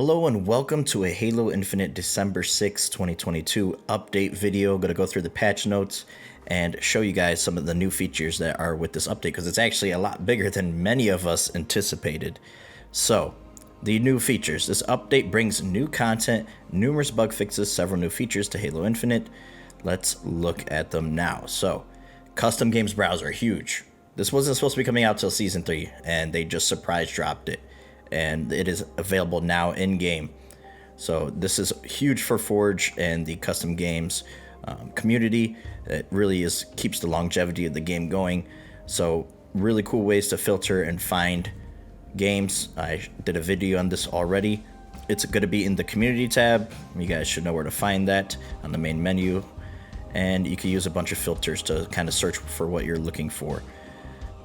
Hello and welcome to a Halo Infinite December 6, 2022 update video. I'm going to go through the patch notes and show you guys some of the new features that are with this update because it's actually a lot bigger than many of us anticipated. So, the new features. This update brings new content, numerous bug fixes, several new features to Halo Infinite. Let's look at them now. So, custom games browser, huge. This wasn't supposed to be coming out till Season 3 and they just surprise dropped it. And it is available now in-game. So this is huge for Forge and the custom games community. It really keeps the longevity of the game going. So really cool ways to filter and find games. I did a video on this already. It's going to be in the community tab. You guys should know where to find that on the main menu. And you can use a bunch of filters to kind of search for what you're looking for.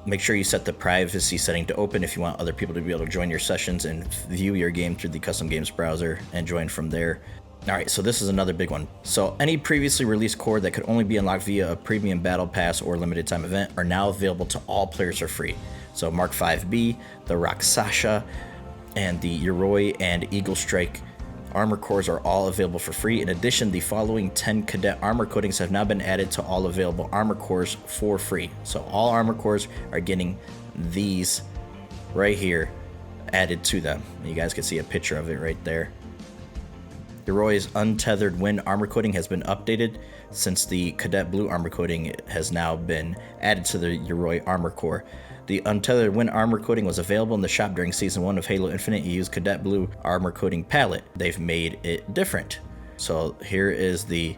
Make sure you set the privacy setting to open if you want other people to be able to join your sessions and view your game through the custom games browser and join from there. Alright, so this is another big one. So any previously released core that could only be unlocked via a premium battle pass or limited time event are now available to all players for free. So Mark 5B, the Rakshasa, and the Yoroi and Eagle Strike armor cores are all available for free. In addition, the following 10 cadet armor coatings have now been added to all available armor cores for free. So all armor cores are getting these right here added to them. You guys can see a picture of it right there. Yoroi's Untethered Wind armor coating has been updated since the Cadet Blue armor coating has now been added to the Yoroi armor core. The Untethered Wind armor coating was available in the shop during Season 1 of Halo Infinite. You use Cadet Blue armor coating palette. They've made it different. So here is the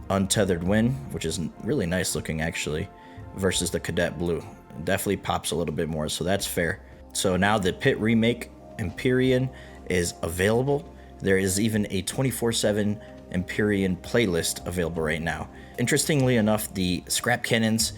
Untethered Wind, which is really nice looking actually, versus the Cadet Blue. It definitely pops a little bit more, so that's fair. So now the Pit Remake Empyrean is available. There is even a 24/7 Empyrean playlist available right now. Interestingly enough, the scrap cannons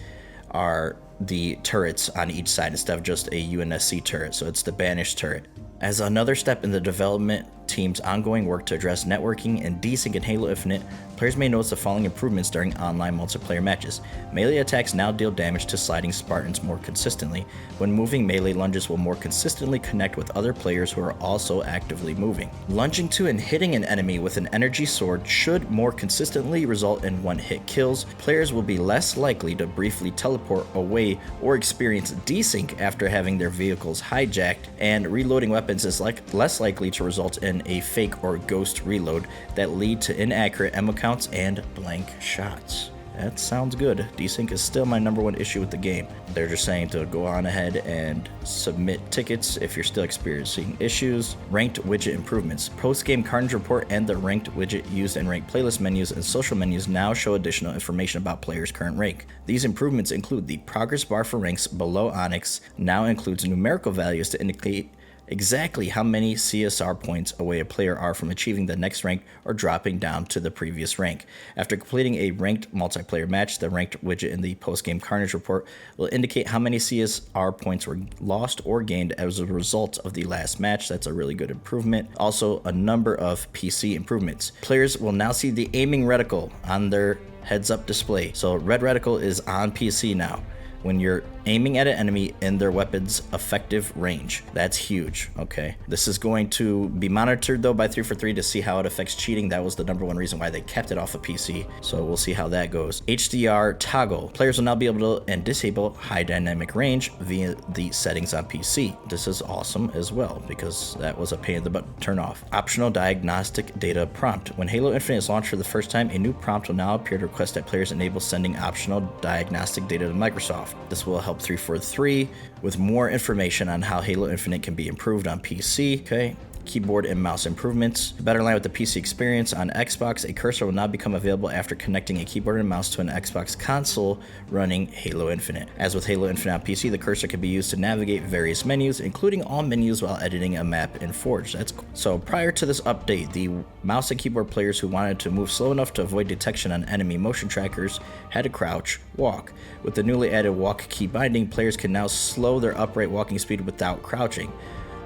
are the turrets on each side instead of just a UNSC turret, so it's the banished turret. As another step in the development team's ongoing work to address networking and desync in Halo Infinite, players may notice the following improvements during online multiplayer matches. Melee attacks now deal damage to sliding Spartans more consistently. When moving, melee lunges will more consistently connect with other players who are also actively moving. Lunging to and hitting an enemy with an energy sword should more consistently result in one-hit kills. Players will be less likely to briefly teleport away or experience desync after having their vehicles hijacked, and reloading weapons is less likely to result in a fake or ghost reload that lead to inaccurate ammo counts and blank shots. That sounds good. Desync is still my #1 issue with the game. They're just saying to go on ahead and submit tickets if you're still experiencing issues. Ranked widget improvements. Post-game Carnage Report and the ranked widget used in ranked playlist menus and social menus now show additional information about players' current rank. These improvements include the progress bar for ranks below Onyx now includes numerical values to indicate exactly how many CSR points away a player are from achieving the next rank or dropping down to the previous rank. After completing a ranked multiplayer match, the ranked widget in the post-game Carnage Report will indicate how many CSR points were lost or gained as a result of the last match. That's a really good improvement. Also, a number of PC improvements. Players will now see the aiming reticle on their heads-up display. So red reticle is on PC now when you're aiming at an enemy in their weapon's effective range. That's huge, okay? This is going to be monitored though by 343 to see how it affects cheating. That was the #1 reason why they kept it off of PC, so we'll see how that goes. HDR toggle. Players will now be able to disable high dynamic range via the settings on PC. This is awesome as well because that was a pain in the butt to turn off. Optional diagnostic data prompt. When Halo Infinite is launched for the first time, a new prompt will now appear to request that players enable sending optional diagnostic data to Microsoft. This will help 343 with more information on how Halo Infinite can be improved on PC. Okay. Keyboard and mouse improvements. To better align with the PC experience on Xbox, a cursor will now become available after connecting a keyboard and mouse to an Xbox console running Halo Infinite. As with Halo Infinite on PC, the cursor can be used to navigate various menus, including all menus while editing a map in Forge. That's cool. So prior to this update, the mouse and keyboard players who wanted to move slow enough to avoid detection on enemy motion trackers had to crouch, walk. With the newly added walk key binding, players can now slow their upright walking speed without crouching.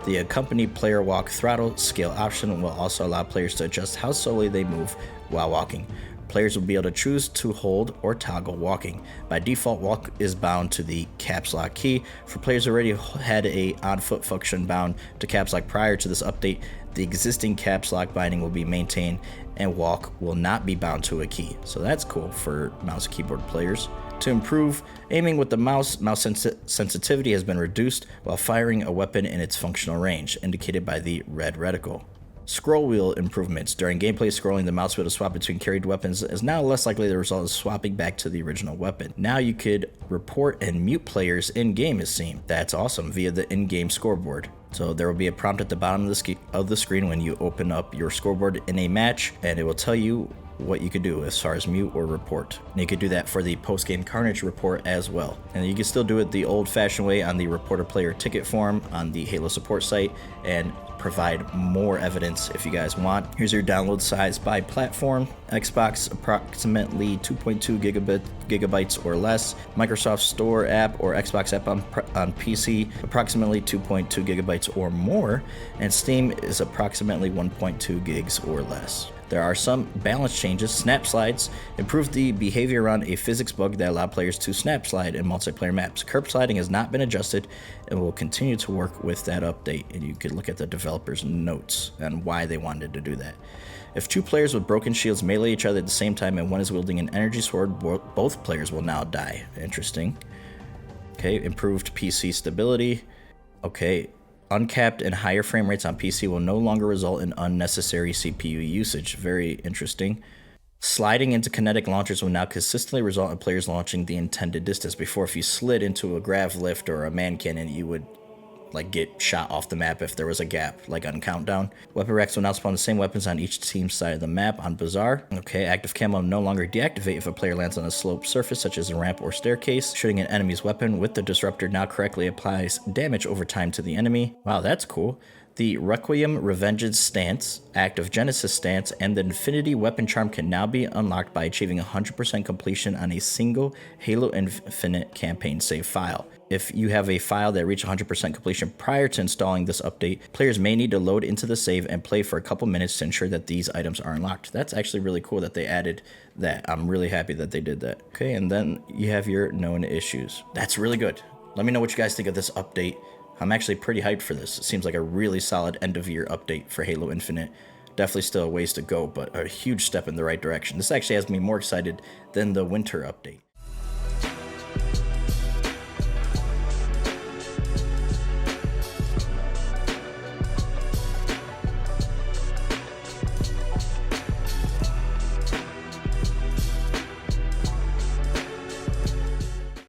The accompanied player walk throttle scale option will also allow players to adjust how slowly they move while walking. Players will be able to choose to hold or toggle walking. By default, walk is bound to the caps lock key. For players who already had a on-foot function bound to caps lock prior to this update, the existing caps lock binding will be maintained and walk will not be bound to a key. So that's cool for mouse and keyboard players. To improve, aiming with the mouse sensitivity has been reduced while firing a weapon in its functional range, indicated by the red reticle. Scroll wheel improvements. During gameplay, scrolling the mouse wheel to swap between carried weapons is now less likely to result in swapping back to the original weapon. Now you could report and mute players in-game, it seems. That's awesome, via the in-game scoreboard. So there will be a prompt at the bottom of the screen when you open up your scoreboard in a match, and it will tell you what you could do as far as mute or report. And you could do that for the post-game Carnage report as well. And you can still do it the old-fashioned way on the reporter player ticket form on the Halo support site and provide more evidence if you guys want. Here's your download size by platform. Xbox approximately 2.2 gigabytes or less. Microsoft Store app or Xbox app on PC approximately 2.2 gigabytes or more, and Steam is approximately 1.2 gigs or less. There are some balance changes. Snap slides improved the behavior around a physics bug that allowed players to snap slide in multiplayer maps. Curb sliding has not been adjusted and will continue to work with that update, and you could look at the developers' notes on why they wanted to do that. If two players with broken shields melee each other at the same time and one is wielding an energy sword, both players will now die. Interesting. Okay, improved PC stability. Okay. Uncapped and higher frame rates on PC will no longer result in unnecessary CPU usage. Very interesting. Sliding into kinetic launchers will now consistently result in players launching the intended distance. Before, if you slid into a grav lift or a man cannon, you would get shot off the map if there was a gap, like on Countdown. Weapon racks will now spawn the same weapons on each team's side of the map on Bazaar. Okay, active camo will no longer deactivate if a player lands on a sloped surface such as a ramp or staircase. Shooting an enemy's weapon with the disruptor now correctly applies damage over time to the enemy. Wow, that's cool. The Requiem Revengeance stance, Active Genesis stance, and the Infinity Weapon Charm can now be unlocked by achieving 100% completion on a single Halo Infinite campaign save file. If you have a file that reached 100% completion prior to installing this update, players may need to load into the save and play for a couple minutes to ensure that these items are unlocked. That's actually really cool that they added that. I'm really happy that they did that. Okay, and then you have your known issues. That's really good. Let me know what you guys think of this update. I'm actually pretty hyped for this. It seems like a really solid end-of-year update for Halo Infinite. Definitely still a ways to go, but a huge step in the right direction. This actually has me more excited than the winter update.